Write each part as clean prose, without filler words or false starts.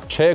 6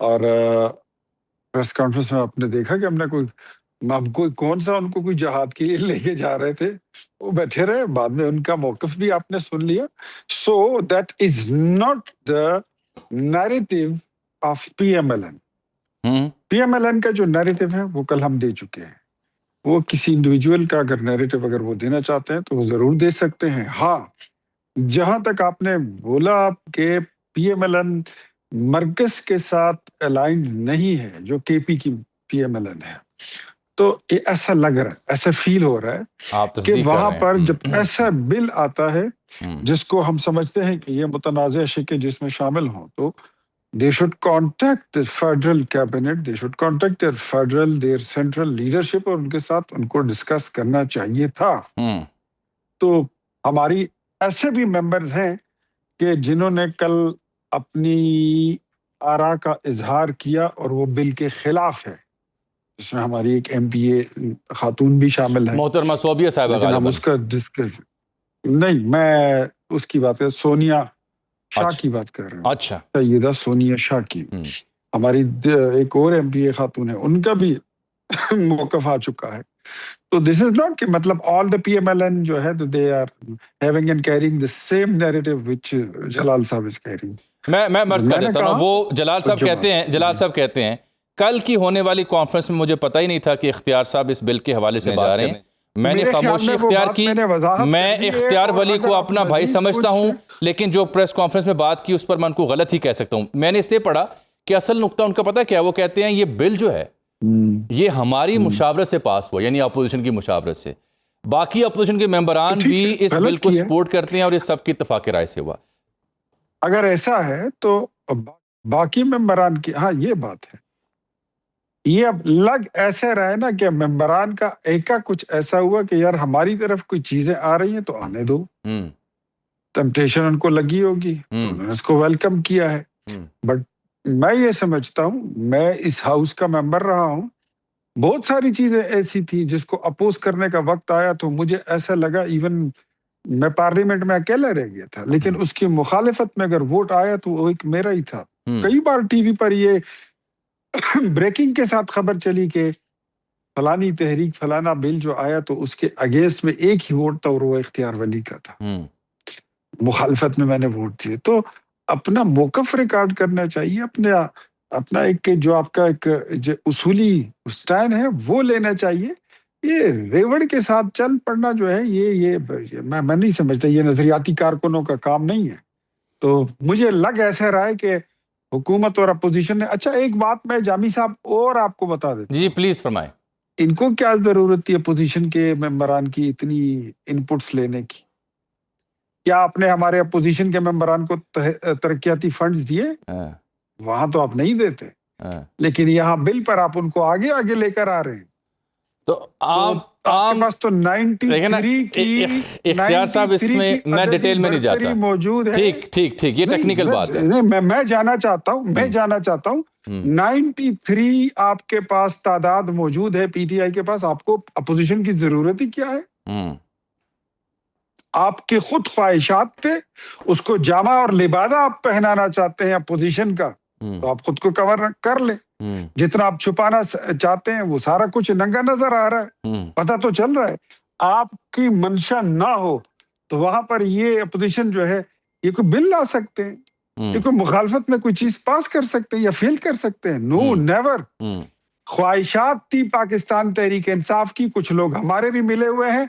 اور press conference میں آپ نے دیکھا کہ ہم کوئی کون سا ان کو کوئی جہاد کے لیے لے کے جا رہے تھے، وہ بیٹھے رہے، بعد میں ان کا موقف بھی آپ نے سن لیا. So that is not the narrative of P M L N. ہوں پی ایم ایل این کا جو نیریٹو ہے وہ کل ہم دے چکے ہیں. وہ کسی انڈیویجول کا اگر نیریٹو اگر وہ دینا چاہتے ہیں تو وہ ضرور دے سکتے ہیں. ہاں، جہاں تک آپ نے بولا کہ پی ایم ایل این مرکز کے ساتھ الائنڈ نہیں ہے، جو کے پی کی پی ایم ایل این ہے، تو یہ ایسا لگ رہا ہے، ایسا فیل ہو رہا ہے آپ کہ تصدیق کر وہاں رہے پر ہیں. جب ایسا بل آتا ہے ہوں جس کو ہم سمجھتے ہیں کہ یہ متنازع شقیں جس میں شامل ہوں، تو they should contact the federal cabinet, they should contact their central leadership اور ان کے ساتھ ان کو ڈسکس کرنا چاہیے تھا. ہوں تو ہماری ایسے بھی ممبرز ہیں کہ جنہوں نے کل اپنی آراء کا اظہار کیا اور وہ بل کے خلاف ہے، جس میں ہماری ایک ایم پی اے خاتون بھی شامل ہے. محترمہ صوبیہ صاحبہ لیکن ہم غالباً. اس کا ڈسکس نہیں، میں اس کی بات سونیا شاہ اچھا کی بات کر رہا ہوں، اچھا. سیدہ سونیا شاہ کی. ہوں ہماری ایک اور ایم پی اے خاتون ہے، ان کا بھی موقف آ چکا ہے. تو دس از ناٹ کہ مطلب all the P M L N جو ہے they are having and carrying the same narrative which Jalal sahab is carrying. میں مرض کر میں نے دیتا ہوں کہا نا، وہ جلال صاحب کہتے ہیں کل کی ہونے والی کانفرنس میں مجھے پتہ ہی نہیں تھا کہ اختیار صاحب اس بل کے حوالے سے جا رہے ہیں. میں نے خاموشی اختیار کی. میں اختیار ولی کو اپنا بھائی سمجھتا ہوں، لیکن جو پریس کانفرنس میں بات کی اس پر میں ان کو غلط ہی کہہ سکتا ہوں. میں نے اس لیے پڑھا کہ اصل نقطہ ان کا پتہ کیا ہے؟ وہ کہتے ہیں یہ بل جو ہے یہ ہماری مشاورت سے پاس ہوا، یعنی اپوزیشن کی مشاورت سے. باقی اپوزیشن کے ممبران بھی اس بل کو سپورٹ کرتے ہیں اور یہ سب کی اتفاق رائے سے ہوا. اگر ایسا ہے تو باقی ممبران کی، ہاں یہ بات ہے، یہ اب لگ ایسے رہے نا کہ ممبران کا ایک کا کچھ ایسا ہوا کہ یار ہماری طرف کوئی چیزیں آ رہی ہیں تو آنے دو. ٹیمپٹیشن ان کو لگی ہوگی تو انہوں نے اس کو ویلکم کیا ہے. بٹ میں یہ سمجھتا ہوں، میں اس ہاؤس کا ممبر رہا ہوں، بہت ساری چیزیں ایسی تھی جس کو اپوز کرنے کا وقت آیا تو مجھے ایسا لگا ایون میں پارلیمنٹ میں اکیلا رہ گیا تھا، لیکن اس کی مخالفت میں اگر ووٹ آیا تو وہ ایک میرا ہی تھا. کئی بار ٹی وی پر یہ بریکنگ کے ساتھ خبر چلی کہ فلانی تحریک فلانا بل جو آیا تو اس کے اگینسٹ میں ایک ہی ووٹ تھا اور وہ اختیار ولی کا تھا. مخالفت میں نے ووٹ دیے. تو اپنا موقف ریکارڈ کرنا چاہیے، اپنا ایک جو آپ کا ایک اصولی سٹینڈ ہے وہ لینا چاہیے. یہ ریوڑ کے ساتھ چل پڑنا جو ہے یہ میں نہیں سمجھتا، یہ نظریاتی کارکنوں کا کام نہیں ہے. تو مجھے لگ ایسا رہا ہے کہ حکومت اور اپوزیشن نے، اچھا ایک بات میں جامی صاحب اور آپ کو بتا دیتا ہوں. جی پلیز فرمائیں. ان کو کیا ضرورت تھی اپوزیشن کے ممبران کی اتنی انپٹس لینے کی؟ کیا آپ نے ہمارے اپوزیشن کے ممبران کو ترقیاتی فنڈز دیے؟ وہاں تو آپ نہیں دیتے، لیکن یہاں بل پر آپ ان کو آگے آگے لے کر آ رہے ہیں. تو آپ کے پاس تو 93 کی اختیار صاحب اس میں ڈیٹیل میں نہیں جاتا، موجود ہے. ٹھیک یہ ٹیکنیکل بات ہے. میں جانا چاہتا ہوں 93 آپ کے پاس تعداد موجود ہے پی ٹی آئی کے پاس. آپ کو اپوزیشن کی ضرورت ہی کیا ہے؟ آپ کے خود خواہشات تھے، اس کو جامہ اور لبادہ آپ پہنانا چاہتے ہیں اپوزیشن کا، تو آپ خود کو کور کر لیں. جتنا آپ چھپانا چاہتے ہیں وہ سارا کچھ ننگا نظر آ رہا ہے، پتہ تو چل رہا ہے. آپ کی منشا نہ ہو تو وہاں پر یہ اپوزیشن جو ہے یہ کوئی بل لا سکتے ہیں، یہ کوئی مخالفت میں کوئی چیز پاس کر سکتے ہیں یا فیل کر سکتے ہیں. نو نیور. خواہشات تھی پاکستان تحریک انصاف کی، کچھ لوگ ہمارے بھی ملے ہوئے ہیں،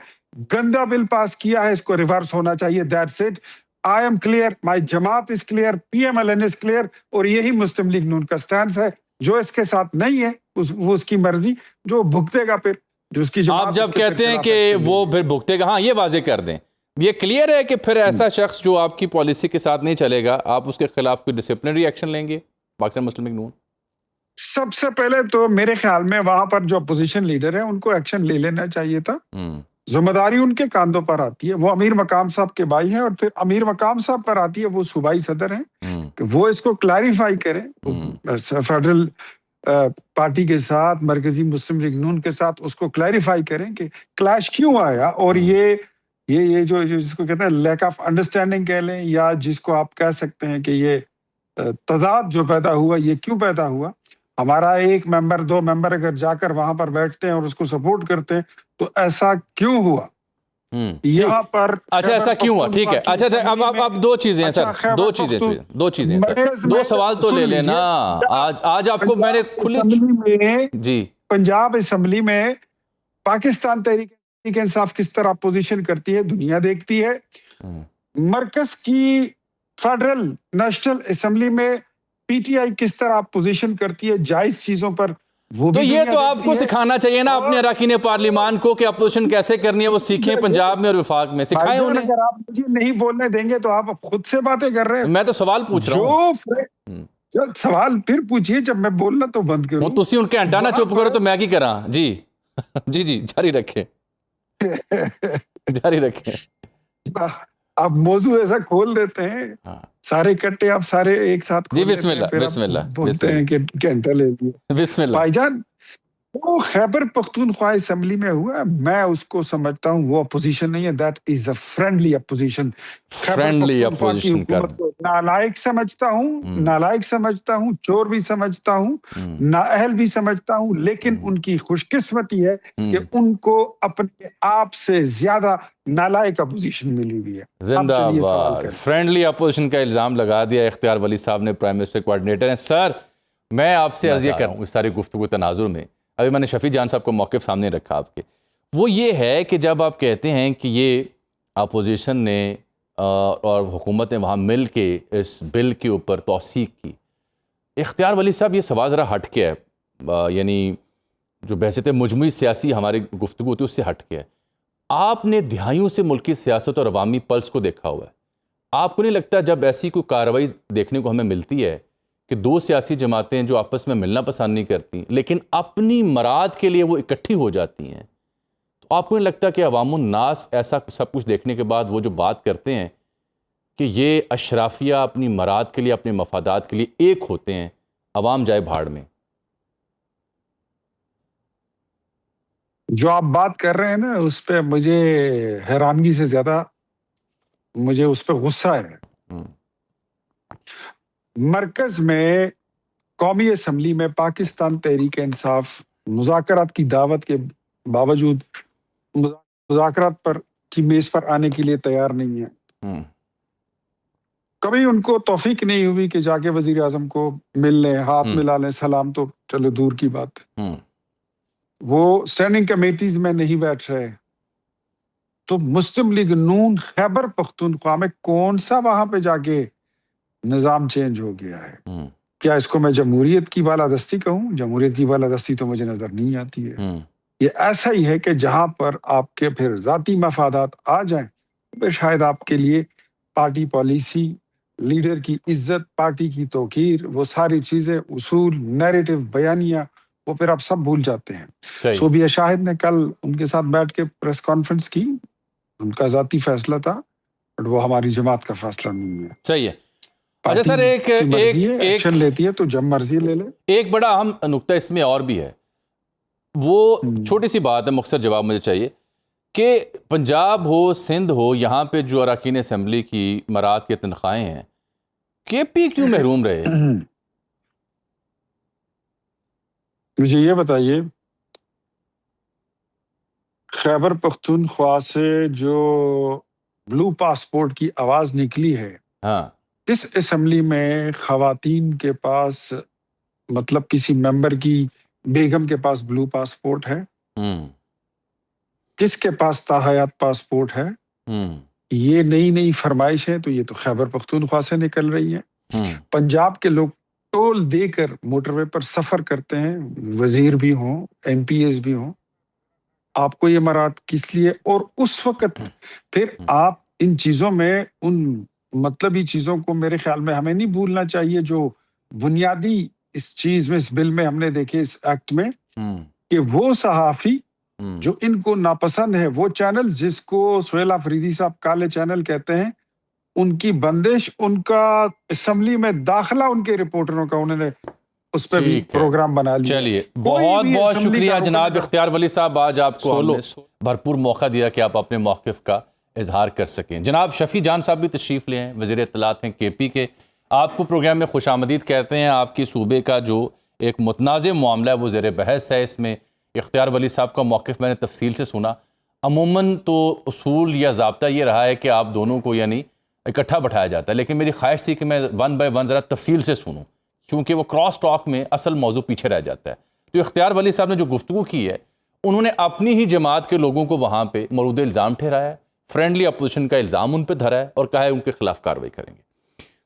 گندا بل پاس کیا ہے، اس کو ریورس ہونا چاہیے. That's it. I am clear, my Jamaat is clear, P M L N is clear, اور یہی مسلم لیگ نون کا سٹانس ہے. جو اس کے ساتھ نہیں ہے وہ اس کی مرضی، جو بھگتے گا پھر جو اس کی جماعت. آپ جب کہتے ہیں کہ وہ پھر بھگتے گا، ہاں یہ واضح کر دیں، یہ کلیئر ہے کہ پھر ایسا شخص جو آپ کی پالیسی کے ساتھ نہیں چلے گا آپ اس کے خلاف کوئی ڈسپلنری ایکشن لیں گے پاکستان مسلم لیگ نون؟ سب سے پہلے تو میرے خیال میں وہاں پر جو اپوزیشن لیڈر ہیں ان کو ایکشن لے لینا چاہیے تھا. ذمہ داری ان کے کاندھوں پر آتی ہے. وہ امیر مقام صاحب کے بھائی ہیں، اور پھر امیر مقام صاحب پر آتی ہے، وہ صوبائی صدر ہیں، کہ وہ اس کو کلیریفائی کریں فیڈرل پارٹی کے ساتھ، مرکزی مسلم لیگ نون کے ساتھ، اس کو کلیریفائی کریں کہ کلیش کیوں آیا. اور یہ جو جس کو کہتے ہیں لیک آف انڈرسٹینڈنگ کہہ لیں، یا جس کو آپ کہہ سکتے ہیں کہ یہ تضاد جو پیدا ہوا یہ کیوں پیدا ہوا؟ ہمارا ایک ممبر 2 ممبر اگر جا کر وہاں پر بیٹھتے ہیں اور اس کو سپورٹ کرتے ہیں تو ایسا کیوں ہوا؟ یہاں پر اچھا ایسا کیوں ہوا؟ ٹھیک ہے، اچھا اب دو چیزیں ہیں سر، دو چیزیں سر، 2 سوال تو لے لینا. آج آپ کو میں نے کھلی جی پنجاب اسمبلی میں پاکستان تحریک انصاف کس طرح اپوزیشن کرتی ہے دنیا دیکھتی ہے. مرکز کی فیڈرل نیشنل اسمبلی میں پی ٹی آئی کس طرح اپوزیشن کرتی ہے جائز چیزوں پر، وہ تو بھی یہ دنیا تو آپ دیکھتی کو ہے. سکھانا چاہیے نا اپنے اراکین پارلیمان کو کہ اپوزیشن کیسے کرنی ہے، وہ سیکھیں پنجاب میں اور وفاق میں، سکھائیں بھائی جان انہیں. اگر آپ مجھے نہیں بولنے دیں گے تو آپ خود سے باتیں کر رہے ہیں. میں تو سوال پوچھ رہا ہوں. جو سوال پھر پوچھئے جب میں بولنا تو بند کروں. تسی ان کے انٹانا چپ کرو تو میں کی کراں. جی جی جاری رکھیں جاری رکھیں. آپ موضوع ایسا کھول دیتے ہیں سارے کٹے آپ سارے ایک ساتھ جی کھول بسم دیتے ہیں، اللہ پھر بسم آپ اللہ بولتے ہیں کہ گھنٹہ لے لیا. بسم اللہ. بھائی جان وہ خیبر پختونخوا اسمبلی میں ہوا، میں اس کو سمجھتا ہوں وہ اپوزیشن نہیں ہے، that is a friendly opposition. Khyber friendly Pakhtunkhwa کی اپوزیشن کر حکومت کو نالائق سمجھتا ہوں، چور بھی سمجھتا ہوں، نااہل بھی سمجھتا ہوں، لیکن ان کی خوش قسمتی ہے کہ ان کو اپنے آپ سے زیادہ نالائق اپوزیشن ملی ہوئی ہے. زندہ باد. فرینڈلی اپوزیشن کا الزام لگا دیا اختیار ولی صاحب نے، پرائم منسٹر کوارڈینیٹر ہیں. سر میں آپ سے عرض یہ کر رہا ہوں اس ساری گفتگو تناظر میں، ابھی میں نے شفیع جان صاحب کو موقف سامنے رکھا آپ کے، وہ یہ ہے کہ جب آپ کہتے ہیں کہ یہ اپوزیشن نے اور حکومت نے وہاں مل کے اس بل کے اوپر توثیق کی، اختیار ولی صاحب یہ سوال ذرا ہٹ کے ہے، یعنی جو بحثیت مجموعی سیاسی ہماری گفتگو ہوتی ہے اس سے ہٹ کے ہے. آپ نے دہائیوں سے ملکی سیاست اور عوامی پلس کو دیکھا ہوا ہے. آپ کو نہیں لگتا جب ایسی کوئی کارروائی دیکھنے کو ہمیں ملتی ہے کہ 2 سیاسی جماعتیں جو آپس میں ملنا پسند نہیں کرتی لیکن اپنی مراد کے لیے وہ اکٹھی ہو جاتی ہیں، تو آپ کو نہیں لگتا کہ عوام الناس ایسا سب کچھ دیکھنے کے بعد وہ جو بات کرتے ہیں کہ یہ اشرافیہ اپنی مراد کے لیے اپنے مفادات کے لیے ایک ہوتے ہیں، عوام جائے بھاڑ میں؟ جو آپ بات کر رہے ہیں نا اس پہ مجھے حیرانگی سے زیادہ مجھے اس پہ غصہ ہے. مرکز میں قومی اسمبلی میں پاکستان تحریک انصاف مذاکرات کی دعوت کے باوجود مذاکرات پر کی میز پر آنے کے لیے تیار نہیں ہے. کبھی ان کو توفیق نہیں ہوئی کہ جا کے وزیر اعظم کو مل لیں، ہاتھ ملا لیں، سلام تو چلو دور کی بات. وہ اسٹینڈنگ کمیٹیز میں نہیں بیٹھ رہے. تو مسلم لیگ نون خیبر پختونخوا میں کون سا وہاں پہ جا کے نظام چینج ہو گیا ہے؟ کیا اس کو میں جمہوریت کی بالادستی کہوں؟ جمہوریت کی بالادستی تو مجھے نظر نہیں آتی ہے. یہ ایسا ہی ہے کہ جہاں پر آپ کے پھر ذاتی مفادات آ جائیں پھر شاید آپ کے لیے پارٹی پالیسی، لیڈر کی عزت، پارٹی کی توقیر، وہ ساری چیزیں، اصول، نیریٹو، بیانیہ، وہ پھر آپ سب بھول جاتے ہیں. صوبیہ شاہد نے کل ان کے ساتھ بیٹھ کے پریس کانفرنس کی، ان کا ذاتی فیصلہ تھا بٹ وہ ہماری جماعت کا فیصلہ نہیں ہے. صحیح ہے. اچھا سر ایکشن لیتی ہے تو جب مرضی لے لے. ایک بڑا اہم نقطہ اس میں اور بھی ہے، وہ چھوٹی سی بات ہے، مختصر جواب مجھے چاہیے کہ پنجاب ہو، سندھ ہو، یہاں پہ جو اراکین اسمبلی کی مراد کی تنخواہیں ہیں، کے پی کیوں محروم رہے؟ مجھے یہ بتائیے خیبر پختونخوا سے جو بلو پاسپورٹ کی آواز نکلی ہے، اس اسمبلی میں خواتین کے پاس مطلب کسی ممبر کی بیگم کے پاس بلو پاسپورٹ ہے، کس کے پاس تاحیات پاسپورٹ ہے؟ یہ نئی فرمائش ہے تو یہ تو خیبر پختونخوا سے نکل رہی ہے. پنجاب کے لوگ ٹول دے کر موٹر وے پر سفر کرتے ہیں، وزیر بھی ہوں، ایم پی ایس بھی ہوں. آپ کو یہ مراد کس لیے؟ اور اس وقت پھر آپ ان چیزوں میں ان مطلبی چیزوں کو میرے خیال میں ہمیں نہیں بھولنا چاہیے جو بنیادی اس چیز میں، اس بل میں ہم نے دیکھے، اس ایکٹ میں، کہ وہ صحافی جو ان کو ناپسند ہے، وہ چینل جس کو سہیل آفریدی صاحب کالے چینل کہتے ہیں، ان کی بندش، ان کا اسمبلی میں داخلہ، ان کے رپورٹروں کا، انہوں نے اس پہ بھی پروگرام بنا لیا. چلیے بہت بہت شکریہ جناب اختیار ولی صاحب، آج آپ کو ہم نے بھرپور موقع دیا کہ آپ اپنے موقف کا اظہار کر سکیں. جناب شفیع جان صاحب بھی تشریف لے ہیں، وزیر اطلاعات ہیں کے پی کے. آپ کو پروگرام میں خوش آمدید کہتے ہیں. آپ کے صوبے کا جو ایک متنازع معاملہ ہے وہ زیر بحث ہے. اس میں اختیار ولی صاحب کا موقف میں نے تفصیل سے سنا. عموماً تو اصول یا ضابطہ یہ رہا ہے کہ آپ دونوں کو یعنی اکٹھا بٹھایا جاتا ہے، لیکن میری خواہش تھی کہ میں ون بائی ون ذرا تفصیل سے سنوں، کیونکہ وہ کراس ٹاک میں اصل موضوع پیچھے رہ جاتا ہے. تو اختیار ولی صاحب نے جو گفتگو کی ہے، انہوں نے اپنی ہی جماعت کے لوگوں کو وہاں پہ مورد الزام ٹھہرایا ہے، فرینڈلی اپوزیشن کا الزام ان پہ دھرا ہے اور کہا ہے ان کے خلاف کارروائی کریں گے.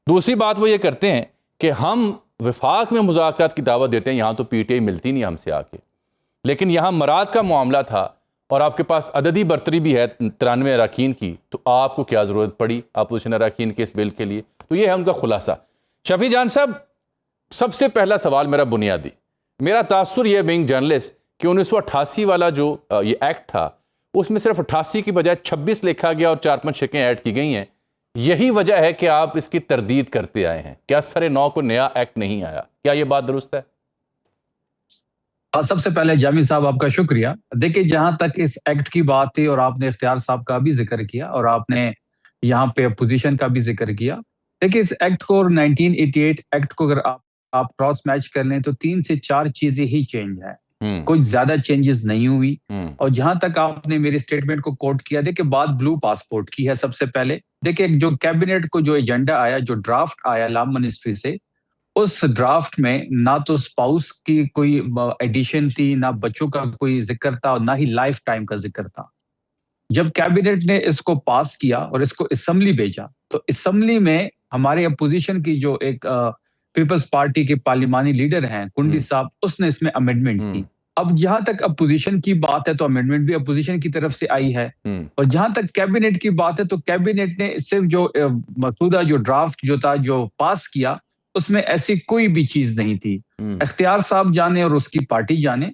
دوسری بات وہ یہ کرتے ہیں کہ ہم وفاق میں مذاکرات کی دعوت دیتے ہیں. یہاں تو پی ٹی آئی ملتی نہیں ہم سے آ کے، لیکن یہاں مراد کا معاملہ تھا اور آپ کے پاس عددی برتری بھی ہے 93 اراکین کی، تو آپ کو کیا ضرورت پڑی اپوزیشن اراکین کے اس بل کے لیے؟ تو یہ ہے ان کا خلاصہ. شفیع جان صاحب، سب سے پہلا سوال میرا بنیادی، میرا تاثر یہ بینگ جرنلسٹ کہ 1988 والا جو یہ ایکٹ تھا، اس میں صرف 88 کی بجائے 26 لکھا گیا اور 4-5 شکیں ایڈ کی گئی ہیں. یہی وجہ ہے کہ آپ اس کی تردید کرتے آئے ہیں. کیا سر نو کو نیا ایکٹ نہیں آیا؟ کیا یہ بات درست ہے؟ سب سے پہلے جامی صاحب آپ کا شکریہ. دیکھیں، جہاں تک اس ایکٹ کی بات تھی اور آپ نے اختیار صاحب کا بھی ذکر کیا اور آپ نے یہاں پہ اپوزیشن کا بھی ذکر کیا. دیکھیں، اس ایکٹ کو اور 1988 ایکٹ کو اگر آپ کراس میچ کر لیں تو 3 سے 4 چیزیں ہی چینج ہے، کچھ زیادہ چینجز نہیں ہوئی. اور جہاں تک آپ نے میری اسٹیٹمنٹ کو کوٹ کیا، دیکھیں بات بلو پاسپورٹ کی ہے. سب سے پہلے دیکھیں جو کیبنٹ کو جو ایجنڈا آیا، جو ڈرافٹ آیا لا منسٹری سے، اس ڈرافٹ میں نہ تو اسپاؤس کی کوئی ایڈیشن تھی، نہ بچوں کا کوئی ذکر تھا، اور نہ ہی لائف ٹائم کا ذکر تھا. جب کیبنٹ نے اس کو پاس کیا اور اس کو اسمبلی بھیجا، تو اسمبلی میں ہمارے اپوزیشن کی جو ایک پیپلز پارٹی کے پارلیمانی لیڈر ہیں کنڈی صاحب، اس نے اس میں امینڈمنٹ کی. اب جہاں تک اپوزیشن کی بات ہے تو امینڈمنٹ بھی اپوزیشن کی طرف سے آئی ہے. اور جہاں تک کیبنٹ کی بات ہے تو کیبنٹ نے صرف جو مسودہ جو ڈرافٹ جو تھا جو پاس کیا، اس میں ایسی کوئی بھی چیز نہیں تھی. اختیار صاحب جانے اور اس کی پارٹی جانے،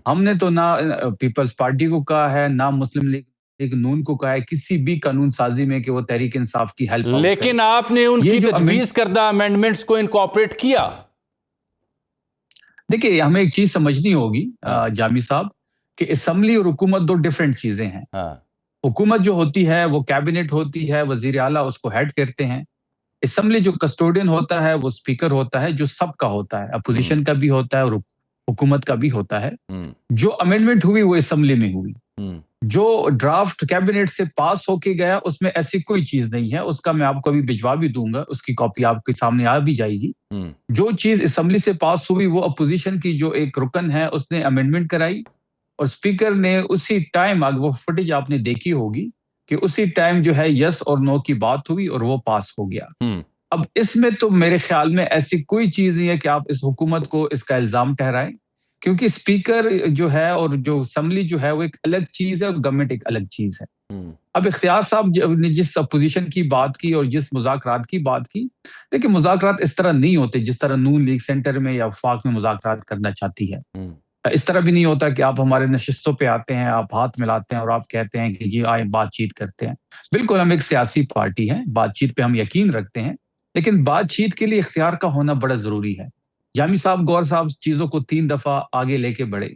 ہم نے تو نہ پیپلز پارٹی کو کہا ہے، نہ مسلم لیگ نون کو کہا ہے کسی بھی قانون سازی میں کہ وہ تحریک انصاف کی ہیلپ. لیکن آپ نے ان کی تجویز کردہ امینڈمنٹس کو انکارپوریٹ کیا. دیکھیے، ہمیں ایک چیز سمجھنی ہوگی جامی صاحب کہ اسمبلی اور حکومت 2 ڈیفرنٹ چیزیں ہیں. حکومت جو ہوتی ہے وہ کیبنٹ ہوتی ہے، وزیر اعلیٰ اس کو ہیڈ کرتے ہیں. اسمبلی جو کسٹوڈین ہوتا ہے وہ اسپیکر ہوتا ہے، جو سب کا ہوتا ہے، اپوزیشن کا بھی ہوتا ہے اور حکومت کا بھی ہوتا ہے. جو امینڈمنٹ ہوئی وہ اسمبلی میں ہوئی. جو ڈرافٹ کیبنٹ سے پاس ہو کے گیا اس میں ایسی کوئی چیز نہیں ہے. اس کا میں آپ کو ابھی بھجوا بھی دوں گا، اس کی کاپی آپ کے سامنے آ بھی جائے گی. جو چیز اسمبلی سے پاس ہوئی وہ اپوزیشن کی جو ایک رکن ہے اس نے امینڈمنٹ کرائی، اور اسپیکر نے اسی ٹائم، وہ فوٹیج آپ نے دیکھی ہوگی کہ اسی ٹائم جو ہے یس اور نو کی بات ہوئی اور وہ پاس ہو گیا. اب اس میں تو میرے خیال میں ایسی کوئی چیز نہیں ہے کہ آپ اس حکومت کو اس کا الزام ٹھہرائیں، کیونکہ اسپیکر جو ہے اور جو اسمبلی جو ہے وہ ایک الگ چیز ہے اور گورنمنٹ ایک الگ چیز ہے. اب اختیار صاحب نے جس اپوزیشن کی بات کی اور جس مذاکرات کی بات کی، دیکھیں مذاکرات اس طرح نہیں ہوتے جس طرح نون لیگ سینٹر میں یا وفاق میں مذاکرات کرنا چاہتی ہے. اس طرح بھی نہیں ہوتا کہ آپ ہمارے نشستوں پہ آتے ہیں، آپ ہاتھ ملاتے ہیں اور آپ کہتے ہیں کہ جی آئے بات چیت کرتے ہیں. بالکل، ہم ایک سیاسی پارٹی ہیں، بات چیت پہ ہم یقین رکھتے ہیں، لیکن بات چیت کے لیے اختیار کا ہونا بڑا ضروری ہے. جامی صاحب، گور صاحب چیزوں کو 3 دفعہ آگے لے کے بڑھے،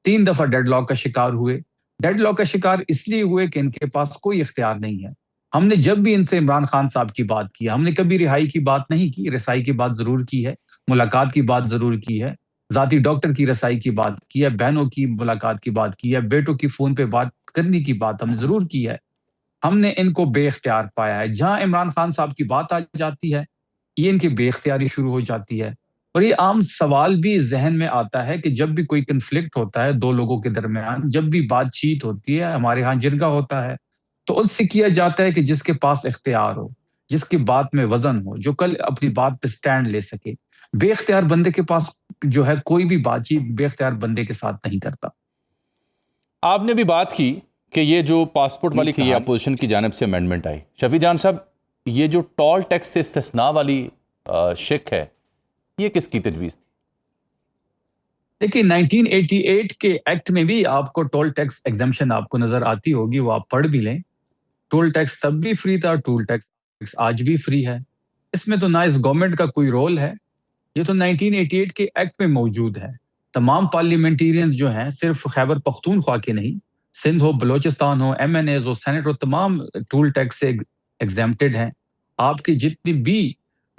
3 دفعہ ڈیڈ لاک کا شکار ہوئے. ڈیڈ لاک کا شکار اس لیے ہوئے کہ ان کے پاس کوئی اختیار نہیں ہے. ہم نے جب بھی ان سے عمران خان صاحب کی بات کی، ہم نے کبھی رہائی کی بات نہیں کی. رسائی کی بات ضرور کی ہے، ملاقات کی بات ضرور کی ہے، ذاتی ڈاکٹر کی رسائی کی بات کی ہے، بہنوں کی ملاقات کی بات کی ہے، بیٹوں کی فون پہ بات کرنے کی بات ہم نے ضرور کی ہے. ہم نے ان کو بے اختیار پایا ہے. جہاں عمران خان صاحب کی بات آ جاتی ہے، یہ ان کی بے اختیاری شروع ہو جاتی ہے. اور یہ عام سوال بھی ذہن میں آتا ہے کہ جب بھی کوئی کنفلکٹ ہوتا ہے 2 لوگوں کے درمیان، جب بھی بات چیت ہوتی ہے، ہمارے ہاں جرگہ ہوتا ہے، تو اس سے کیا جاتا ہے کہ جس کے پاس اختیار ہو، جس کی بات میں وزن ہو، جو کل اپنی بات پہ سٹینڈ لے سکے. بے اختیار بندے کے پاس جو ہے کوئی بھی بات چیت بے اختیار بندے کے ساتھ نہیں کرتا. آپ نے بھی بات کی کہ یہ جو پاسپورٹ والی کہانی اپوزیشن کی جانب سے امینڈمنٹ آئی. شفیع جان صاحب، یہ جو ٹول ٹیکس سے استثناء والی شک ہے، یہ کس کی تجویز تھی؟ دیکھیے 1988 کے ایکٹ میں بھی آپ کو ٹول ٹیکس ایگزمپشن آپ کو نظر آتی ہوگی، وہ آپ پڑھ بھی لیں. ٹول ٹیکس تب بھی فری تھا، ٹول ٹیکس آج بھی فری ہے. اس میں تو نہ اس گورنمنٹ کا کوئی رول ہے، یہ تو 1988 کے ایکٹ میں موجود ہے. تمام پارلیمنٹیرین جو ہیں، صرف خیبر پختونخوا کے نہیں، سندھ ہو، بلوچستان ہو، ایم این ایز ہو، سینٹ ہو، تمام ٹول ٹیکس سے ایگزیمپٹڈ ہیں. آپ کی جتنی بھی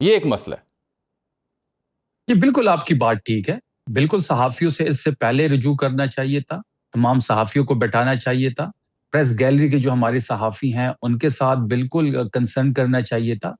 یہ ایک مسئلہ ہے. یہ بالکل آپ کی بات ٹھیک ہے. بالکل صحافیوں سے اس سے پہلے رجوع کرنا چاہیے تھا, تمام صحافیوں کو بٹھانا چاہیے تھا, پریس گیلری کے جو ہمارے صحافی ہیں ان کے ساتھ بالکل کنسرن کرنا چاہیے تھا.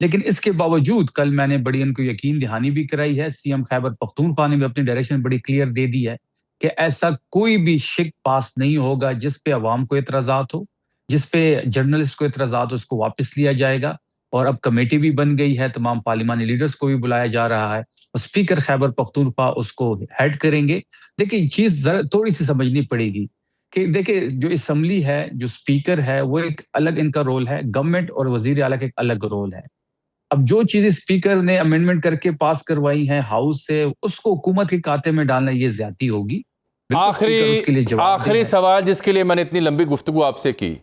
لیکن اس کے باوجود کل میں نے بڑی ان کو یقین دہانی بھی کرائی ہے, سی ایم خیبر پختونخوا نے بھی اپنی ڈائریکشن بڑی کلیئر دے دی ہے کہ ایسا کوئی بھی شک پاس نہیں ہوگا جس پہ عوام کو اعتراضات ہو, جس پہ جرنلسٹ کو اعتراضات ہو, اس کو واپس لیا جائے گا. اور اب کمیٹی بھی بن گئی ہے, تمام پارلیمانی لیڈرز کو بھی بلایا جا رہا ہے, اور اسپیکر خیبر پختونخوا اس کو ہیڈ کریں گے. دیکھیں چیز تھوڑی سی سمجھنی پڑے گی کہ دیکھیں جو اسمبلی ہے, جو اسپیکر ہے, وہ ایک الگ ان کا رول ہے, گورنمنٹ اور وزیر اعلیٰ کا ایک الگ رول ہے. اب جو چیزیں اسپیکر نے امینڈمنٹ کر کے پاس کروائی ہیں ہاؤس سے, اس کو حکومت کے کھاتے میں ڈالنا یہ زیادتی ہوگی. آخری سوال جس کے لیے میں نے اتنی لمبی گفتگو آپ سے کی,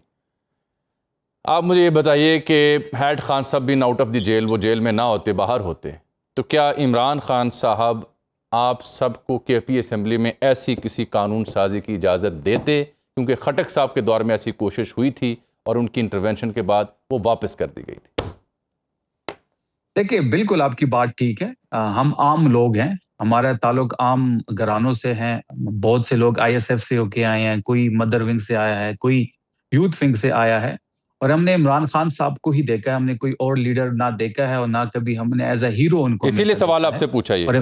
آپ مجھے یہ بتائیے کہ ہیڈ خان صاحب بین آؤٹ آف دی جیل, وہ جیل میں نہ ہوتے, باہر ہوتے, تو کیا عمران خان صاحب آپ سب کو کے پی اسمبلی میں ایسی کسی قانون سازی کی اجازت دیتے؟ کیونکہ خٹک صاحب کے دور میں ایسی کوشش ہوئی تھی اور ان کی انٹرونشن کے بعد وہ واپس کر دی گئی تھی. دیکھیں بالکل آپ کی بات ٹھیک ہے, ہم عام لوگ ہیں, ہمارا تعلق عام گھرانوں سے ہیں, بہت سے لوگ آئی ایس ایف سے ہو کے آئے ہیں, کوئی مدر ونگ سے آیا ہے, کوئی یوتھ ونگ سے آیا ہے, اور ہم نے عمران خان صاحب کو ہی دیکھا ہے, ہم نے کوئی اور لیڈر نہ دیکھا ہے, اور نہ کبھی ہم نے ایز اے ہیرو ان کو. اسی لیے سوال آپ سے پوچھا یہ.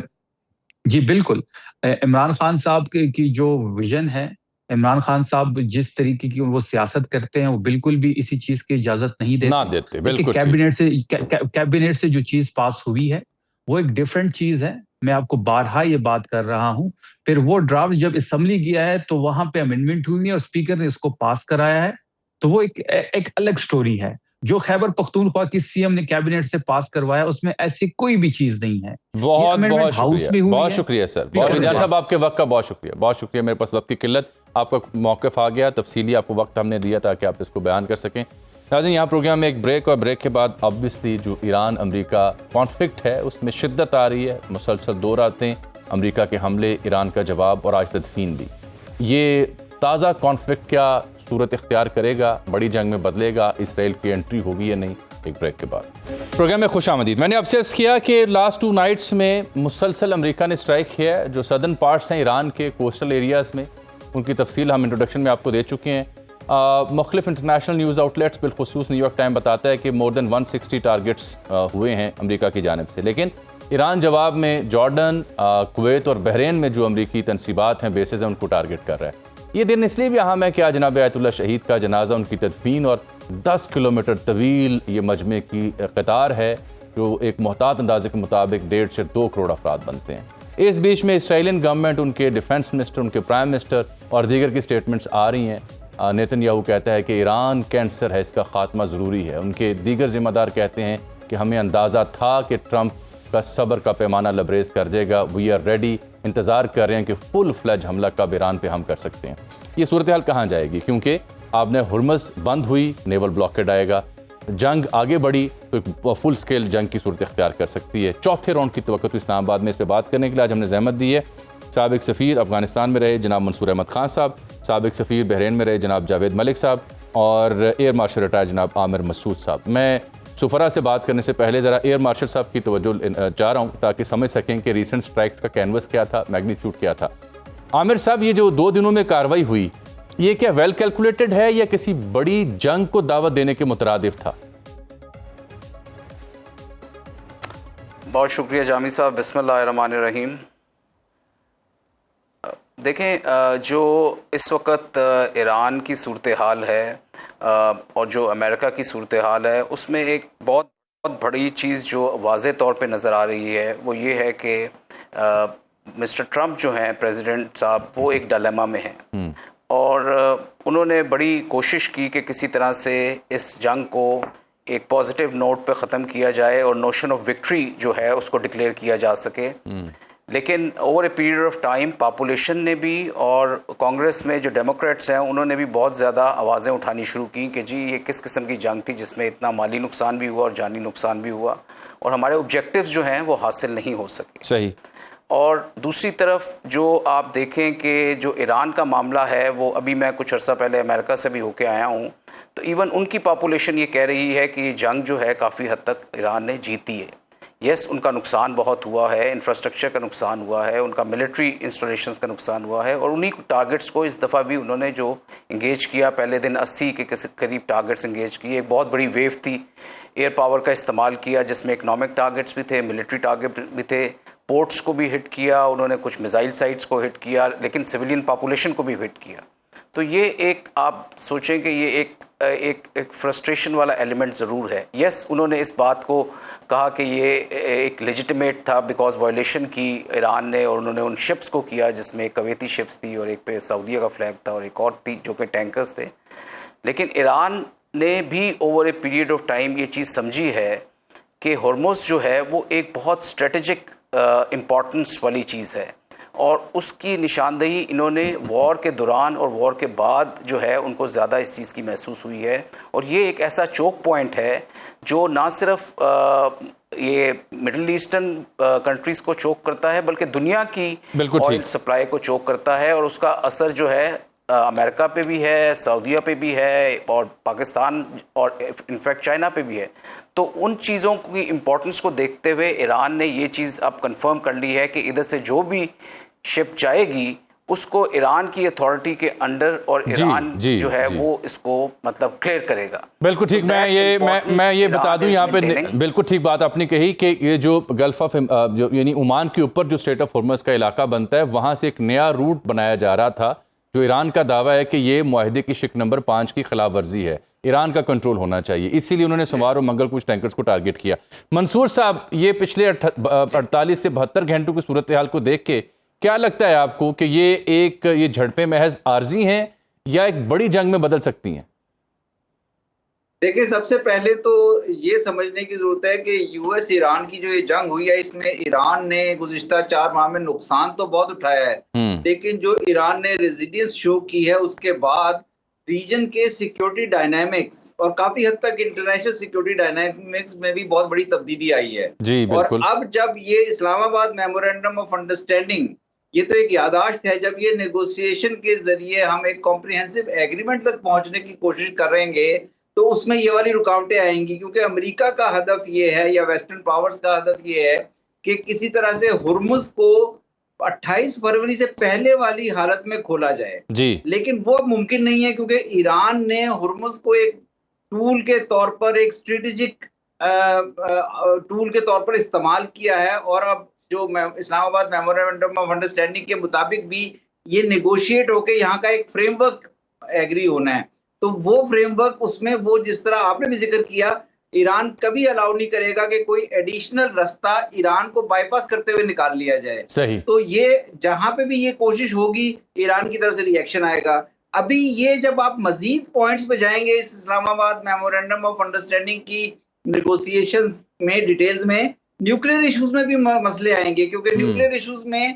جی بالکل, عمران خان صاحب کی جو ویژن ہے, عمران خان صاحب جس طریقے کی وہ سیاست کرتے ہیں, وہ بالکل بھی اسی چیز کی اجازت نہیں دیتے. بالکل کیبنٹ سے جو چیز پاس ہوئی ہے وہ ایک ڈیفرنٹ چیز ہے. میں آپ کو بارہا یہ بات کر رہا ہوں. پھر وہ ڈرافٹ جب اسمبلی گیا ہے تو وہاں پہ امینڈمنٹ ہوئی ہے اور اسپیکر نے اس کو پاس کرایا ہے, تو وہ ایک الگ سٹوری ہے. جو خیبر پختونخوا کی سی ایم نے کیبنٹ سے پاس کروایا اس میں ایسی کوئی بھی چیز نہیں ہے. بہت شکریہ, بہت شکریہ سر, جان صاحب آپ کے وقت کا بہت شکریہ, بہت شکریہ. میرے پاس وقت کی قلت, آپ کا موقف آ گیا, تفصیلی آپ کو وقت ہم نے دیا تاکہ آپ اس کو بیان کر سکیں. ناظرین یہاں پروگرام میں ایک بریک, اور بریک کے بعد آبویسلی جو ایران امریکہ کانفلکٹ ہے اس میں شدت آ رہی ہے, مسلسل 2 راتیں امریکہ کے حملے, ایران کا جواب, اور آج تدفین بھی. یہ تازہ کانفلکٹ کیا صورت اختیار کرے گا, بڑی جنگ میں بدلے گا, اسرائیل کی انٹری ہوگی یا نہیں؟ ایک بریک کے بعد پروگرام میں خوش آمدید. میں نے آپ سے عرض کیا کہ لاسٹ 2 نائٹس میں مسلسل امریکہ نے اسٹرائک کیا ہے جو سدرن پارٹس ہیں ایران کے کوسٹل ایریاز میں. ان کی تفصیل ہم انٹروڈکشن میں آپ کو دے چکے ہیں. مختلف انٹرنیشنل نیوز آؤٹ لیٹس بالخصوص نیو یارک ٹائم بتاتا ہے کہ مور دین 160 ٹارگٹس ہوئے ہیں امریکہ کی جانب سے. لیکن ایران جواب میں جارڈن, کویت اور بحرین میں جو امریکی تنصیبات ہیں, بیسز ہیں, ان کو ٹارگٹ کر رہا ہے. یہ دن اس لیے بھی اہم ہے کہ آج جناب آیت اللہ شہید کا جنازہ, ان کی تدفین, اور 10 کلومیٹر طویل یہ مجمع کی قطار ہے جو ایک محتاط اندازے کے مطابق 1.5 سے 2 کروڑ افراد بنتے ہیں. اس بیچ میں اسرائیلین گورنمنٹ, ان کے ڈیفنس منسٹر, ان کے پرائم منسٹر اور دیگر کی سٹیٹمنٹس آ رہی ہیں. نیتن یاہو کہتا ہے کہ ایران کینسر ہے, اس کا خاتمہ ضروری ہے. ان کے دیگر ذمہ دار کہتے ہیں کہ ہمیں اندازہ تھا کہ ٹرمپ کا صبر کا پیمانہ لبریز کر جائے گا, وی آر ریڈی, انتظار کر رہے ہیں کہ فل فلیج حملہ کب ایران پہ ہم کر سکتے ہیں. یہ صورتحال کہاں جائے گی؟ کیونکہ آپ نے ہرمز بند ہوئی, نیول بلاکیڈ آئے گا, جنگ آگے بڑھی تو ایک فل سکیل جنگ کی صورت اختیار کر سکتی ہے. چوتھے راؤنڈ کی توقع تو اسلام آباد میں اس پہ بات کرنے کے لیے آج ہم نے زحمت دی ہے. سابق سفیر افغانستان میں رہے جناب منصور احمد خان صاحب, سابق سفیر بحرین میں رہے جناب جاوید ملک صاحب, اور ایئر مارشل ریٹائر جناب عامر مسعود صاحب. میں سفرا سے بات کرنے سے پہلے ذرا ایئر مارشل صاحب کی توجہ چاہ رہا ہوں تاکہ سمجھ سکیں کہ ریسنٹ سٹرائکس کا کینوس کیا تھا, میگنیچیوڈ کیا تھا. عامر صاحب, یہ جو 2 دنوں میں کارروائی ہوئی, یہ کیا ویل کیلکولیٹڈ ہے یا کسی بڑی جنگ کو دعوت دینے کے مترادف تھا؟ بہت شکریہ جامی صاحب. بسم اللہ الرحمن الرحیم. دیکھیں, جو اس وقت ایران کی صورتحال ہے اور جو امریکہ کی صورتحال ہے, اس میں ایک بہت بڑی چیز جو واضح طور پہ نظر آ رہی ہے وہ یہ ہے کہ مسٹر ٹرمپ جو ہیں پریزیڈنٹ صاحب, وہ ایک ڈائلیما میں ہیں, اور انہوں نے بڑی کوشش کی کہ کسی طرح سے اس جنگ کو ایک پازیٹیو نوٹ پہ ختم کیا جائے اور نوشن آف وکٹری جو ہے اس کو ڈکلیئر کیا جا سکے. لیکن over a period of time population نے بھی اور کانگریس میں جو ڈیموکریٹس ہیں انہوں نے بھی بہت زیادہ آوازیں اٹھانی شروع کی کہ جی یہ کس قسم کی جنگ تھی جس میں اتنا مالی نقصان بھی ہوا اور جانی نقصان بھی ہوا, اور ہمارے آبجیکٹیوز جو ہیں وہ حاصل نہیں ہو سکے. صحیح. اور دوسری طرف جو آپ دیکھیں کہ جو ایران کا معاملہ ہے, وہ ابھی میں کچھ عرصہ پہلے امریکہ سے بھی ہو کے آیا ہوں, تو ایون ان کی پاپولیشن یہ کہہ رہی ہے کہ یہ جنگ جو ہے کافی حد تک ایران نے جیتی ہے. یس ان کا نقصان بہت ہوا ہے، انفراسٹرکچر کا نقصان ہوا ہے، ان کا ملٹری انسٹالیشنز کا نقصان ہوا ہے، اور انہی ٹارگٹس کو اس دفعہ بھی انہوں نے جو انگیج کیا، پہلے دن 80 کے قریب ٹارگٹس انگیج کیے. ایک بہت بڑی ویو تھی، ایئر پاور کا استعمال کیا جس میں اکنامک ٹارگٹس بھی تھے، ملٹری ٹارگٹ بھی تھے، پورٹس کو بھی ہٹ کیا انہوں نے، کچھ میزائل سائٹس کو ہٹ کیا، لیکن سویلین پاپولیشن کو بھی ہٹ کیا. تو یہ ایک آپ سوچیں کہ یہ ایک فرسٹریشن والا ایلیمنٹ ضرور ہے. یس انہوں نے اس بات کو کہا کہ یہ ایک لیجیٹیمیٹ تھا بیکاز وائلیشن کی ایران نے، اور انہوں نے ان شپس کو کیا جس میں ایک کویتی شپس تھی اور ایک پہ سعودیہ کا فلیگ تھا اور ایک اور تھی جو کہ ٹینکرز تھے. لیکن ایران نے بھی over a period of time یہ چیز سمجھی ہے کہ ہرمز جو ہے وہ ایک بہت اسٹریٹجک امپورٹنس والی چیز ہے، اور اس کی نشاندہی انہوں نے وار کے دوران اور وار کے بعد جو ہے ان کو زیادہ اس چیز کی محسوس ہوئی ہے. اور یہ ایک ایسا چوک پوائنٹ ہے جو نہ صرف یہ مڈل ایسٹرن کنٹریز کو چوک کرتا ہے بلکہ دنیا کی آئل سپلائی کو چوک کرتا ہے، اور اس کا اثر جو ہے امریکہ پہ بھی ہے، سعودیہ پہ بھی ہے، اور پاکستان اور انفیکٹ چائنا پہ بھی ہے. تو ان چیزوں کی امپورٹنس کو دیکھتے ہوئے ایران نے یہ چیز اب کنفرم کر لی ہے کہ ادھر سے جو بھی شپ جائے گی اس کو ایران کی اتھارٹی کے انڈر، اور ایران جو ہے وہ اس کو مطلب کلیئر کرے گا. بالکل ٹھیک. میں یہ بتا دوں یہاں پہ، بالکل ٹھیک بات آپ نے کہی کہ یہ جو گلف آف یعنی عمان کے اوپر جو اسٹریٹ آف ہرمز کا علاقہ بنتا ہے، وہاں سے ایک نیا روٹ بنایا جا رہا تھا جو ایران کا دعویٰ ہے کہ یہ معاہدے کی شق نمبر 5 کی خلاف ورزی ہے، ایران کا کنٹرول ہونا چاہیے، اسی لیے انہوں نے سوموار اور منگل کچھ ٹینکرز کو ٹارگٹ کیا. منصور صاحب، یہ پچھلے 48 سے 72 گھنٹوں کی صورتحال کو دیکھ کے کیا لگتا ہے آپ کو کہ یہ جھڑپیں محض عارضی ہیں یا ایک بڑی جنگ میں بدل سکتی ہیں؟ دیکھیں، سب سے پہلے تو یہ سمجھنے کی ضرورت ہے کہ یو ایس ایران کی جو یہ جنگ ہوئی ہے اس میں ایران نے گزشتہ 4 ماہ میں نقصان تو بہت اٹھایا ہے، لیکن جو ایران نے ریزیلینس شو کی ہے اس کے بعد ریجن کے سیکیورٹی ڈائنامکس اور کافی حد تک انٹرنیشنل سیکیورٹی ڈائنامکس میں بھی بہت بڑی تبدیلی آئی ہے. اور اب جب یہ اسلام آباد میمورینڈم آف انڈرسٹینڈنگ، یہ تو ایک یادداشت ہے، جب یہ نیگوسیشن کے ذریعے ہم ایک کمپریہنسو ایگریمنٹ تک پہنچنے کی کوشش کریں گے تو اس میں یہ والی رکاوٹیں آئیں گی، کیونکہ امریکہ کا ہدف یہ ہے یا ویسٹرن پاورز کا ہدف یہ ہے کہ کسی طرح سے ہرمز کو 28 فروری سے پہلے والی حالت میں کھولا جائے. لیکن وہ ممکن نہیں ہے کیونکہ ایران نے ہرمز کو ایک ٹول کے طور پر، ایک اسٹریٹجک ٹول کے طور پر استعمال کیا ہے، اور اب جو اسلام آباد میمورینڈم آف انڈرسٹینڈنگ کے مطابق بھی یہ نیگوشیٹ ہو کے یہاں کا ایک فریم ورک ایگری ہونا ہے. تو وہ فریم ورک، اس میں وہ جس طرح آپ نے بھی ذکر کیا، ایران کبھی الاؤ نہیں کرے گا کہ کوئی ایڈیشنل رستہ ایران کو بائی پاس کرتے ہوئے نکال لیا جائے. صحیح. تو یہ جہاں پہ بھی یہ کوشش ہوگی ایران کی طرف سے ری ایکشن آئے گا. ابھی یہ جب آپ مزید پوائنٹس پہ جائیں گے اس اسلام آباد میمورینڈم آف انڈرسٹینڈنگ کی نیگوسیشنز میں، ڈیٹیلز میں، نیوکلیر ایشوز میں بھی مسئلے آئیں گے، کیونکہ نیوکلیر ایشوز میں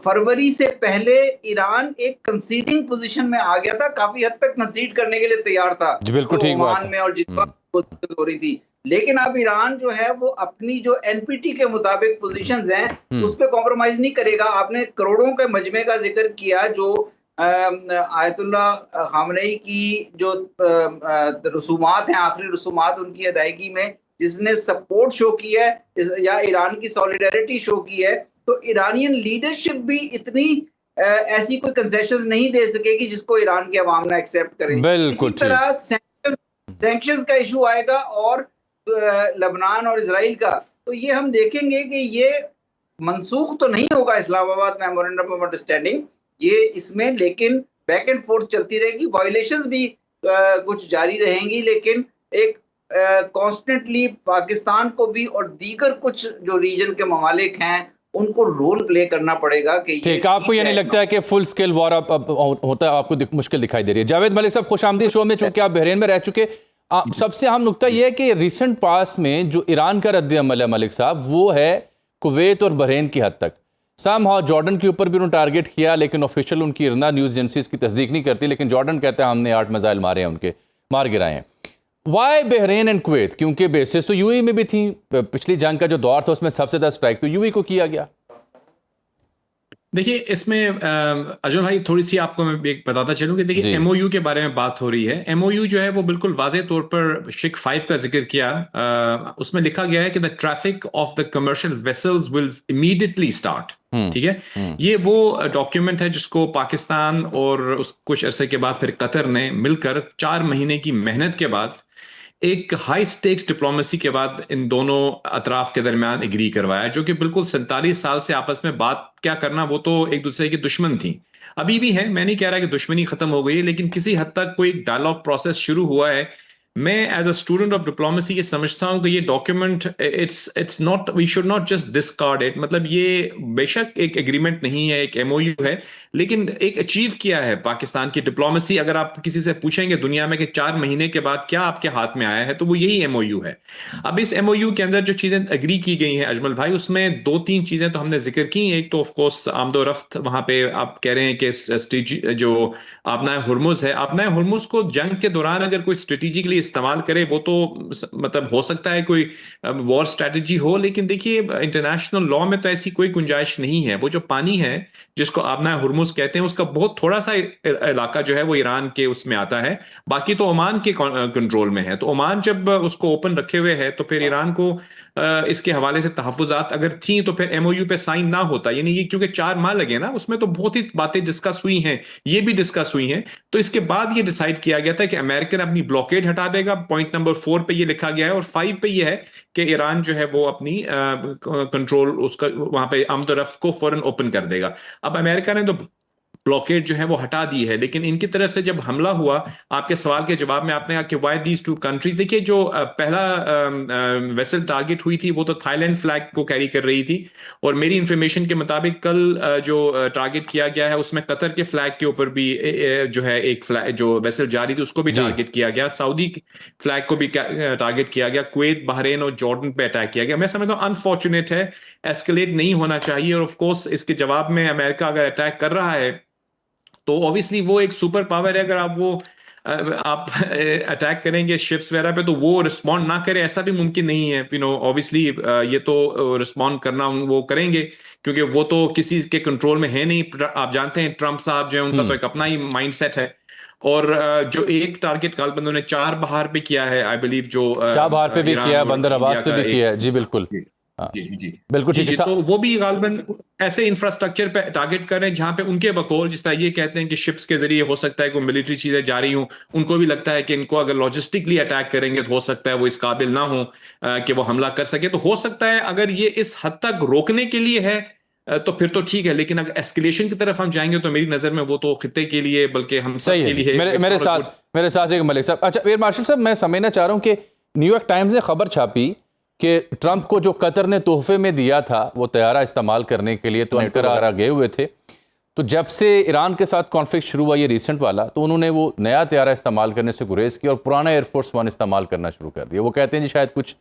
فروری سے پہلے ایران ایک کنسیڈنگ پوزیشن میں آ گیا تھا، کافی حد تک کنسیڈ کرنے کے لیے تیار تھا عمان میں اور جتنا ہو رہی تھی. لیکن اب ایران جو ہے وہ اپنی جو این پی ٹی کے مطابق پوزیشنز ہیں اس پہ کمپرومائز نہیں کرے گا. آپ نے کروڑوں کے مجمع کا ذکر کیا جو آیت اللہ خامنئی کی جو رسومات ہیں، آخری رسومات ان کی ادائیگی میں جس نے سپورٹ شو کی ہے یا ایران کی سولیڈیرٹی شو کی ہے، تو ایرانین لیڈرشپ بھی اتنی ایسی کوئی کنسیشنز نہیں دے سکے گی جس کو ایران کے عوام نہ ایکسیپٹ کریں. اسی طرح سینکشنز کا ایشو آئے گا اور لبنان اور اسرائیل کا، تو یہ ہم دیکھیں گے کہ یہ منسوخ تو نہیں ہوگا اسلام آباد میمورینڈم آف انڈرسٹینڈنگ، یہ اس میں لیکن بیک اینڈ فورتھ چلتی رہے گی. وائلیشنز بھی کچھ جاری رہیں گی، لیکن ایک کانسٹنٹلی پاکستان کو بھی اور دیگر کچھ جو ریجن کے ممالک ہیں ان کو رول پلے کرنا پڑے گا. کہ ٹھیک، آپ کو یہ نہیں لگتا ہے کہ فل سکیل وار ہوتا ہے؟ آپ کو مشکل دکھائی دے رہی ہے. جاوید ملک صاحب، خوش آمدید شو میں. چونکہ آپ بحرین میں رہ چکے، سب سے اہم نقطہ یہ ہے کہ ریسنٹ پاس میں جو ایران کا رد عمل ہے ملک صاحب، وہ ہے کویت اور بحرین کی حد تک. سام ہاؤ جارڈن کے اوپر بھی انہوں نے ٹارگٹ کیا، لیکن آفیشیل ان کی ارنا نیوز ایجنسی اس کی تصدیق نہیں کرتی، لیکن جارڈن کہتا ہے ہم نے 8 میزائل مارے ہیں، ان کے مار گرائے ہیں. Why Bahrain and Kuwait? کیونکہ بیسز تو یو اے میں بھی تھیں. پچھلی جنگ کا جو دور تھا اس میں سب سے زیادہ اسٹرائک تو یو اے کو کیا گیا. دیکھیے اس میں اجمل بھائی تھوڑی سی آپ کو میں ایک بتاتا چلوں کہ دیکھیے ایم او یو کے بارے میں بات ہو رہی ہے. ایم او یو جو ہے وہ بالکل واضح طور پر شک 5 کا ذکر کیا. اس میں لکھا گیا ہے کہ the traffic of the commercial vessels will immediately start. ٹھیک ہے, یہ وہ ڈاکیومنٹ ہے جس کو پاکستان اور کچھ عرصے کے بعد پھر قطر نے مل کر 4 مہینے کی محنت کے بعد ایک ہائی سٹیکس ڈپلومیسی کے بعد ان دونوں اطراف کے درمیان اگری کروایا, جو کہ بالکل 47 سال سے آپس میں بات کیا کرنا, وہ تو ایک دوسرے کی دشمن تھیں, ابھی بھی ہے, میں نہیں کہہ رہا کہ دشمنی ختم ہو گئی ہے, لیکن کسی حد تک کوئی ڈائلاگ پروسیس شروع ہوا ہے. میں as a student of diplomacy یہ سمجھتا ہوں کہ یہ document it's not, we should not just discard it. مطلب یہ بے شک ایک ایگریمنٹ نہیں ہے, ایک ایم او یو ہے, لیکن ایک اچیو کیا ہے پاکستان کی ڈپلومیسی. اگر آپ کسی سے پوچھیں گے دنیا میں کہ 4 مہینے کے بعد کیا آپ کے ہاتھ میں آیا ہے, تو وہ یہی ایم او یو ہے. اب اس ایم او یو کے اندر جو چیزیں اگری کی گئی ہیں اجمل بھائی, اس میں 2-3 چیزیں تو ہم نے ذکر کی. ایک تو آف کورس آمد و رفت, وہاں پہ آپ کہہ رہے ہیں کہ جو آبنائے ہرمز ہے, آبنائے ہرمز کو جنگ کے دوران اگر کوئی اسٹریٹجیکلی استعمال کرے وہ تو مطلب ہو سکتا ہے کوئی وار اسٹریٹجی ہو, لیکن دیکھیے انٹرنیشنل لا میں تو ایسی کوئی گنجائش نہیں ہے. وہ جو پانی ہے جس کو آبنائے ہرمز کہتے ہیں, اس کا بہت تھوڑا سا علاقہ جو ہے وہ ایران کے اس میں آتا ہے, باقی تو عمان کے کنٹرول میں ہے. تو عمان جب اس کو اوپن رکھے ہوئے ہے تو پھر ایران کو اس کے حوالے سے تحفظات اگر تھیں تو پھر ایم او یو پہ سائن نہ ہوتا. یعنی یہ کیونکہ 4 ماہ لگے نا, اس میں تو بہت ہی باتیں ڈسکس ہوئی ہیں, یہ بھی ڈسکس ہوئی ہیں. تو اس کے بعد یہ ڈیسائیڈ کیا گیا تھا کہ امریکن اپنی بلاکیڈ ہٹا دے گا. پوائنٹ نمبر 4 پہ یہ لکھا گیا ہے, اور 5 پہ یہ ہے کہ ایران جو ہے وہ اپنی کنٹرول اس کا وہاں پہ آمد و رفت کو فوراً اوپن کر دے گا. اب امریکہ نے تو بلاکیڈ جو ہے وہ ہٹا دی ہے, لیکن ان کی طرف سے جب حملہ ہوا, آپ کے سوال کے جواب میں آپ نے کہا کہ وائی دیز 2 کنٹریز, دیکھیے جو پہلا ویسل ٹارگٹ ہوئی تھی وہ تو تھائی لینڈ فلیگ کو کیری کر رہی تھی, اور میری انفارمیشن کے مطابق کل جو ٹارگٹ کیا گیا ہے اس میں قطر کے فلیگ کے اوپر بھی جو ہے ایک فلیگ جو ویسل جاری تھی اس کو بھی ٹارگٹ کیا گیا, سعودی فلیگ کو بھی ٹارگٹ کیا گیا, کویت, بحرین اور جارڈن پہ اٹیک کیا گیا. میں سمجھتا ہوں انفارچونیٹ ہے, ایسکلیٹ نہیں ہونا چاہیے, اور آف کورس اس کے جواب میں امریکہ اگر اٹیک کر رہا ہے تو اوبیسلی وہ ایک سپر پاور ہے. اگر آپ اٹیک کریں گے شپس وغیرہ پہ تو وہ رسپونڈ نہ کرے, ایسا بھی ممکن نہیں ہے. اوبیسلی یہ تو رسپونڈ کرنا وہ کریں گے, کیونکہ وہ تو کسی کے کنٹرول میں ہے نہیں. آپ جانتے ہیں ٹرمپ صاحب جو ہے ان کا تو ایک اپنا ہی مائنڈ سیٹ ہے. اور جو ایک ٹارگٹ غالباً انہوں نے 4 بہار پہ کیا ہے, آئی بلیو جو 4 بہار پہ بھی کیا, بندر عباس پہ بھی کیا ہے. جی بالکل, جی بالکل ٹھیک ہے. تو وہ بھی غالباً ایسے انفراسٹرکچر پہ ٹارگٹ کر رہے ہیں جہاں پہ ان کے بقول, جس طرح یہ کہتے ہیں کہ شپس کے ذریعے ہو سکتا ہے کوئی ملٹری چیزیں جاری ہوں, ان کو بھی لگتا ہے کہ ان کو اگر لاجسٹکلی اٹیک کریں گے تو ہو سکتا ہے وہ اس قابل نہ ہوں کہ وہ حملہ کر سکے. تو ہو سکتا ہے اگر یہ اس حد تک روکنے کے لیے ہے تو پھر تو ٹھیک ہے, لیکن اگر ایسکیلیشن کی طرف ہم جائیں گے تو میری نظر میں وہ تو خطے کے لیے بلکہ ہم سب کے لیے. میرے ساتھ ایک ملک صاحب, اچھا ایئر مارشل صاحب, میں سمجھنا چاہ رہا ہوں کہ نیو یارک ٹائمز نے خبر چھاپی کہ ٹرمپ کو جو قطر نے تحفے میں دیا تھا وہ طیارہ استعمال کرنے کے لیے, تو انقرہ گئے ہوئے تھے, تو جب سے ایران کے ساتھ کانفلکٹ شروع ہوا یہ ریسنٹ والا, تو انہوں نے وہ نیا طیارہ استعمال کرنے سے گریز کیا اور پرانا ایئر فورس 1 استعمال کرنا شروع کر دیا. وہ کہتے ہیں جی شاید کچھ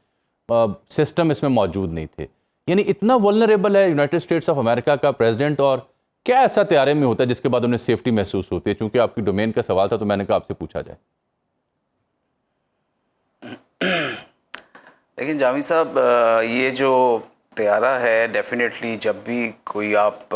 سسٹم اس میں موجود نہیں تھے. یعنی اتنا ولنریبل ہے یونائٹڈ اسٹیٹس آف امریکہ کا پریزیڈنٹ, اور کیا ایسا طیارے میں ہوتا ہے جس کے بعد انہیں سیفٹی محسوس ہوتی ہے؟ چونکہ آپ کی ڈومین کا سوال تھا تو میں نے کہا آپ سے پوچھا جائے. لیکن جامی صاحب, یہ جو طیارہ ہے ڈیفینیٹلی جب بھی کوئی آپ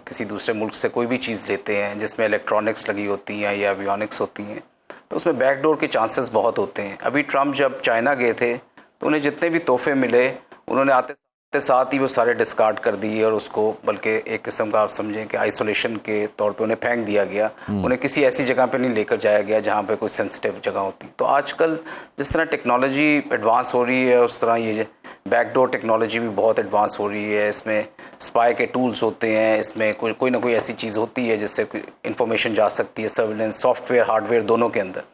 کسی دوسرے ملک سے کوئی بھی چیز لیتے ہیں جس میں الیکٹرانکس لگی ہوتی ہیں یا ایویونکس ہوتی ہیں تو اس میں بیک ڈور کے چانسز بہت ہوتے ہیں. ابھی ٹرمپ جب چائنا گئے تھے تو انہیں جتنے بھی تحفے ملے انہوں نے آتے ساتھ ہی وہ سارے ڈسکارڈ کر دیے, اور اس کو بلکہ ایک قسم کا آپ سمجھیں کہ آئسولیشن کے طور پہ انہیں پھینک دیا گیا. انہیں کسی ایسی جگہ پہ نہیں لے کر جایا گیا جہاں پہ کوئی سینسٹیو جگہ ہوتی. تو آج کل جس طرح ٹیکنالوجی ایڈوانس ہو رہی ہے اس طرح یہ بیک ڈور ٹیکنالوجی بھی بہت ایڈوانس ہو رہی ہے. اس میں اسپائی کے ٹولز ہوتے ہیں, اس میں کوئی نہ کوئی ایسی چیز ہوتی ہے جس سے انفارمیشن جا سکتی ہے, surveillance software hardware دونوں کے اندر.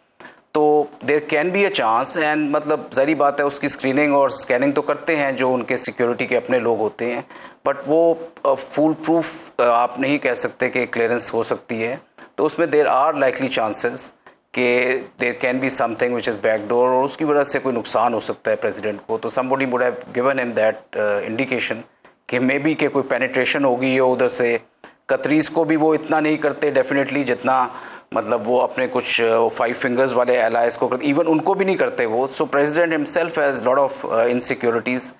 تو there can be a chance, and مطلب ظاہری بات ہے اس کی اسکریننگ اور اسکیننگ تو کرتے ہیں جو ان کے سیکیورٹی کے اپنے لوگ ہوتے ہیں, بٹ وہ فول پروف آپ نہیں کہہ سکتے کہ کلیئرنس ہو سکتی ہے. تو اس میں دیر آر لائکلی چانسز کہ there can be something which is back door, اور اس کی وجہ سے کوئی نقصان ہو سکتا ہے پریزیڈنٹ کو. تو some body would have given him that indication کہ مے بی کہ کوئی پینیٹریشن ہوگی ہے ادھر سے. قطریز کو بھی وہ اتنا نہیں کرتے ڈیفینیٹلی جتنا مطلب وہ اپنے کچھ 5 فنگرز والے الائز کو ایون ان کو بھی نہیں کرتے وہ. So president himself has lot of insecurities,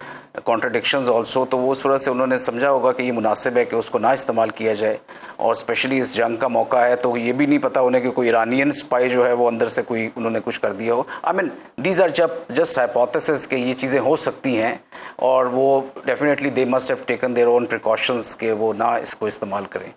contradictions also. تو وہ اس وجہ سے انہوں نے سمجھا ہوگا کہ یہ مناسب ہے کہ اس کو نہ استعمال کیا جائے, اور اسپیشلی اس جنگ کا موقع ہے تو یہ بھی نہیں پتا انہیں کہ کوئی ایرانین اسپائی جو ہے وہ اندر سے کوئی انہوں نے کچھ کر دیا ہو. I mean these are just hypotheses کہ یہ چیزیں ہو سکتی ہیں, اور وہ definitely they must have taken their own precautions کہ وہ نہ اس کو استعمال کریں.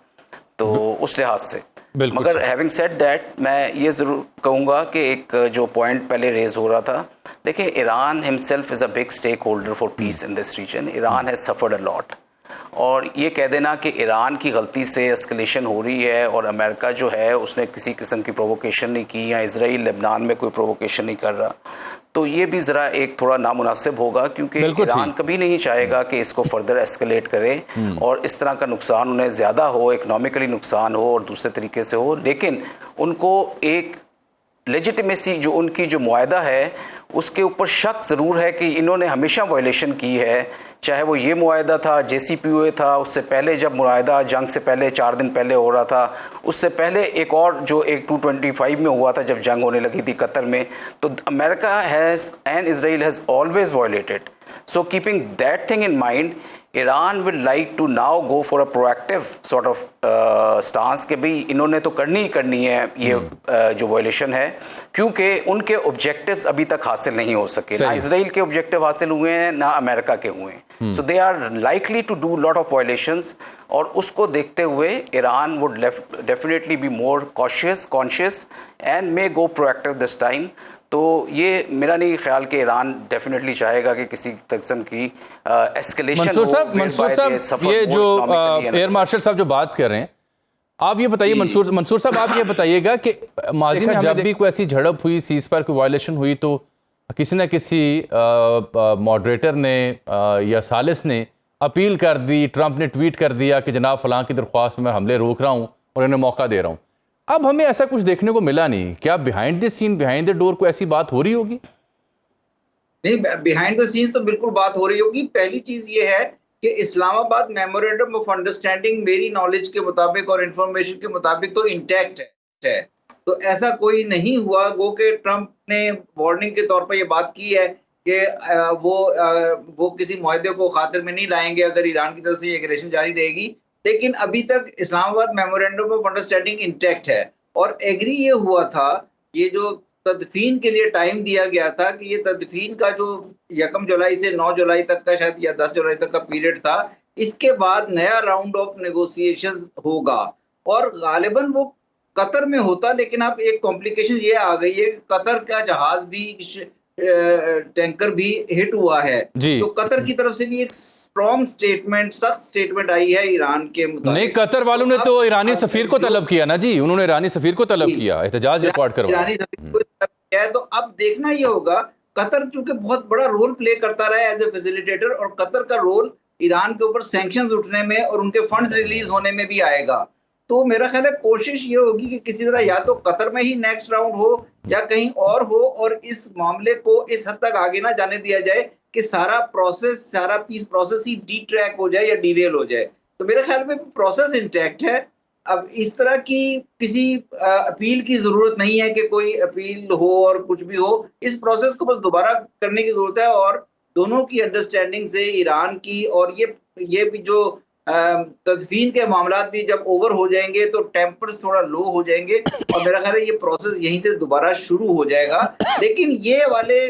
تو اس لحاظ سے مگر ہیونگ سیڈ دیٹ میں یہ ضرور کہوں گا کہ ایک جو پوائنٹ پہلے ریز ہو رہا تھا, دیکھیں Iran himself is a big stakeholder for peace in this region. Iran has suffered a lot, اور یہ کہہ دینا کہ ایران کی غلطی سے اسکلیشن ہو رہی ہے اور امریکہ جو ہے اس نے کسی قسم کی پرووکیشن نہیں کی, یا اسرائیل لبنان میں کوئی پرووکیشن نہیں کر رہا, تو یہ بھی ذرا ایک تھوڑا نامناسب ہوگا, کیونکہ ایران کبھی نہیں چاہے گا کہ اس کو فردر ایسکلیٹ کرے اور اس طرح کا نقصان انہیں زیادہ ہو, اکنامکلی نقصان ہو اور دوسرے طریقے سے ہو. لیکن ان کو ایک لیجیٹمیسی جو ان کی جو معاہدہ ہے اس کے اوپر شک ضرور ہے کہ انہوں نے ہمیشہ وائلیشن کی ہے, چاہے وہ یہ معاہدہ تھا, JCPOA تھا, اس سے پہلے جب معاہدہ جنگ سے پہلے 4 دن پہلے ہو رہا تھا, اس سے پہلے ایک اور جو ایک 225 میں ہوا تھا جب جنگ ہونے لگی تھی قطر میں. تو America has and Israel has always violated. So keeping that thing in mind, Iran will like to now go for a proactive sort of stance کہ بھئی انہوں نے تو کرنی ہی کرنی ہے یہ جو وائلیشن ہے, کیونکہ ان کے آبجیکٹیوز ابھی تک حاصل نہیں ہو سکے, نہ اسرائیل کے آبجیکٹیو حاصل ہوئے ہیں نہ امریکہ کے ہوئے ہیں. So they are likely to do lot of violations, اور اس کو دیکھتے ہوئے Iran would definitely be more conscious and may go proactive this time. تو یہ میرا نہیں خیال کہ ایران ڈیفینیٹلی چاہے گا کہ کسی قسم کی ایسکلیشن ہو. منصور صاحب یہ جو ایئر مارشل صاحب جو بات کر رہے ہیں, آپ یہ بتائیے منصور صاحب آپ یہ بتائیے گا کہ ماضی میں جب بھی کوئی ایسی جھڑپ ہوئی, سیز فائر کوئی وائلیشن ہوئی, تو کسی نہ کسی ماڈریٹر نے یا ثالث نے اپیل کر دی, ٹرمپ نے ٹویٹ کر دیا کہ جناب فلاں کی درخواست میں حملے روک رہا ہوں اور انہیں موقع دے رہا ہوں. اب ہمیں ایسا کچھ دیکھنے کو ملا نہیں. کیا behind the scene, behind the ڈور کوئی ایسی بات ہو رہی ہوگی؟ نہیں, بیہائنڈ دا سینس تو بالکل بات ہو رہی ہوگی. پہلی چیز یہ ہے کہ اسلام آباد میمورینڈم آف انڈرسٹینڈنگ میری نالج کے مطابق اور انفارمیشن کے مطابق تو انٹیکٹ ہے, تو ایسا کوئی نہیں ہوا. گو کہ ٹرمپ نے وارننگ کے طور پر یہ بات کی ہے کہ وہ کسی معاہدے کو خاطر میں نہیں لائیں گے اگر ایران کی طرف سے یہ ایگریشن جاری رہے گی, لیکن ابھی تک اسلام آباد میمورینڈم آف انڈرسٹینڈنگ انٹیکٹ ہے. اور ایگری یہ ہوا تھا, یہ جو تدفین کے لیے ٹائم دیا گیا تھا کہ یہ تدفین کا جو 1 جولائی سے 9 جولائی تک کا شاید یا 10 جولائی تک کا پیریڈ تھا, اس کے بعد نیا راؤنڈ آف نیگوسیشنز ہوگا, اور غالباً وہ قطر میں ہوتا. لیکن اب ایک کمپلیکیشن یہ آ گئی ہے, قطر کا جہاز بھی ٹینکر بھی ہٹ ہوا ہے, تو قطر کی طرف سے بھی ایک اسٹرانگ سٹیٹمنٹ, سخت سٹیٹمنٹ آئی ہے ایران کے مطابق. نہیں, قطر والوں نے تو ایرانی سفیر کو طلب کیا نا جی, انہوں نے ایرانی سفیر کو طلب کیا, احتجاج ریکارڈ کروایا. ایرانی سفیر کو طلب کیا ہے. تو اب دیکھنا یہ ہوگا, قطر چونکہ بہت بڑا رول پلے کرتا رہا ہے ایز اے فیسیلیٹیٹر, اور قطر کا رول ایران کے اوپر سینکشنز اٹھنے میں اور ان کے فنڈز ریلیز ہونے میں بھی آئے گا. تو میرا خیال ہے کوشش یہ ہوگی کہ کسی طرح یا تو قطر میں ہی نیکسٹ راؤنڈ ہو یا کہیں اور ہو, اور اس معاملے کو اس حد تک آگے نہ جانے دیا جائے کہ سارا پیس پروسیس ہی ڈی ٹریک ہو جائے یا ڈی ریل ہو جائے. تو میرے خیال میں پروسیس انٹیکٹ ہے. اب اس طرح کی کسی اپیل کی ضرورت نہیں ہے کہ کوئی اپیل ہو اور کچھ بھی ہو. اس پروسیس کو بس دوبارہ کرنے کی ضرورت ہے, اور دونوں کی انڈرسٹینڈنگ سے ایران کی, اور یہ بھی جو تدفین کے معاملات بھی جب اوور ہو جائیں گے تو ٹیمپرز تھوڑا لو ہو جائیں گے, اور میرا خیال ہے یہ پروسیس یہیں سے دوبارہ شروع ہو جائے گا. لیکن یہ والے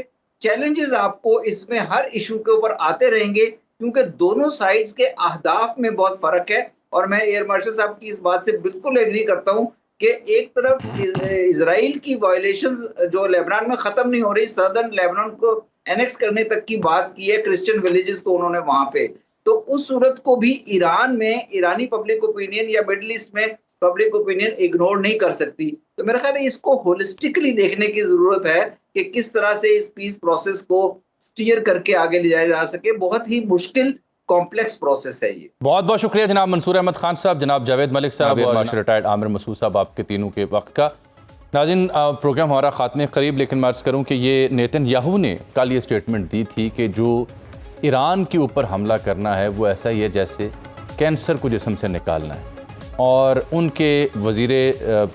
چیلنجز آپ کو اس میں ہر ایشو کے اوپر آتے رہیں گے, کیونکہ دونوں سائڈز کے اہداف میں بہت فرق ہے. اور میں ایئر مارشل صاحب کی اس بات سے بالکل ایگری کرتا ہوں کہ ایک طرف اسرائیل کی وائلیشنز جو لیبنان میں ختم نہیں ہو رہی, سدرن لیبنان کو اینیکس کرنے تک کی بات کی ہے, کرسچن ولیجز کو انہوں نے وہاں پہ, تو اس صورت کو بھی ایران میں ایرانی پبلک اوپینین یا مڈل ایسٹ میں پبلک اوپینین اگنور نہیں کر سکتی. تو میرا خیال ہے اس کو ہولسٹکلی دیکھنے کی ضرورت ہے کہ کس طرح سے اس پیس پروسیس کو سٹیئر کر کے آگے لے جایا جا سکے. بہت ہی مشکل کمپلیکس پروسیس ہے یہ. بہت بہت شکریہ جناب منصور احمد خان صاحب, جناب جاوید ملک صاحب, ایئر مارشل ریٹائرڈ عامر مسعود صاحب, آپ کے تینوں کے وقت کا. ناظرین, پروگرام ہمارا خاتمے قریب, لیکن میں عرض کروں کہ یہ نیتن یاہو نے کل یہ سٹیٹمنٹ دی تھی کہ جو ایران کے اوپر حملہ کرنا ہے وہ ایسا ہی ہے جیسے کینسر کو جسم سے نکالنا ہے. اور ان کے وزیر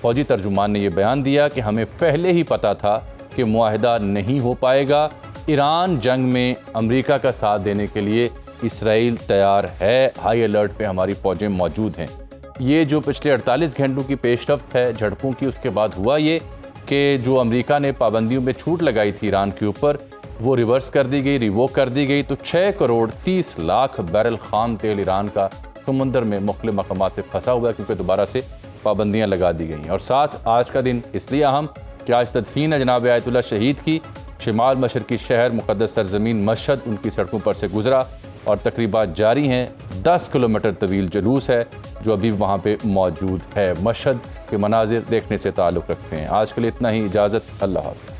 فوجی ترجمان نے یہ بیان دیا کہ ہمیں پہلے ہی پتہ تھا کہ معاہدہ نہیں ہو پائے گا، ایران جنگ میں امریکہ کا ساتھ دینے کے لیے اسرائیل تیار ہے، ہائی الرٹ پہ ہماری فوجیں موجود ہیں۔ یہ جو پچھلے 48 گھنٹوں کی پیش رفت ہے جھڑپوں کی، اس کے بعد ہوا یہ کہ جو امریکہ نے پابندیوں میں چھوٹ لگائی تھی ایران کے اوپر، وہ ریورس کر دی گئی، ریووک کر دی گئی، تو 6 کروڑ 30 لاکھ بیرل خام تیل ایران کا سمندر میں مختلف مقامات پہ پھنسا ہوا ہے، کیونکہ دوبارہ سے پابندیاں لگا دی گئی ہیں۔ اور ساتھ آج کا دن اس لیے اہم کہ آج تدفین ہے جناب آیت اللہ شہید کی، شمال مشرقی شہر مقدس سرزمین مشہد ان کی سڑکوں پر سے گزرا اور تقریبات جاری ہیں۔ 10 کلومیٹر طویل جلوس ہے جو ابھی وہاں پہ موجود ہے۔ مشہد کے مناظر دیکھنے سے تعلق رکھتے ہیں۔ آج کے لیے اتنا ہی، اجازت، اللہ حافظ۔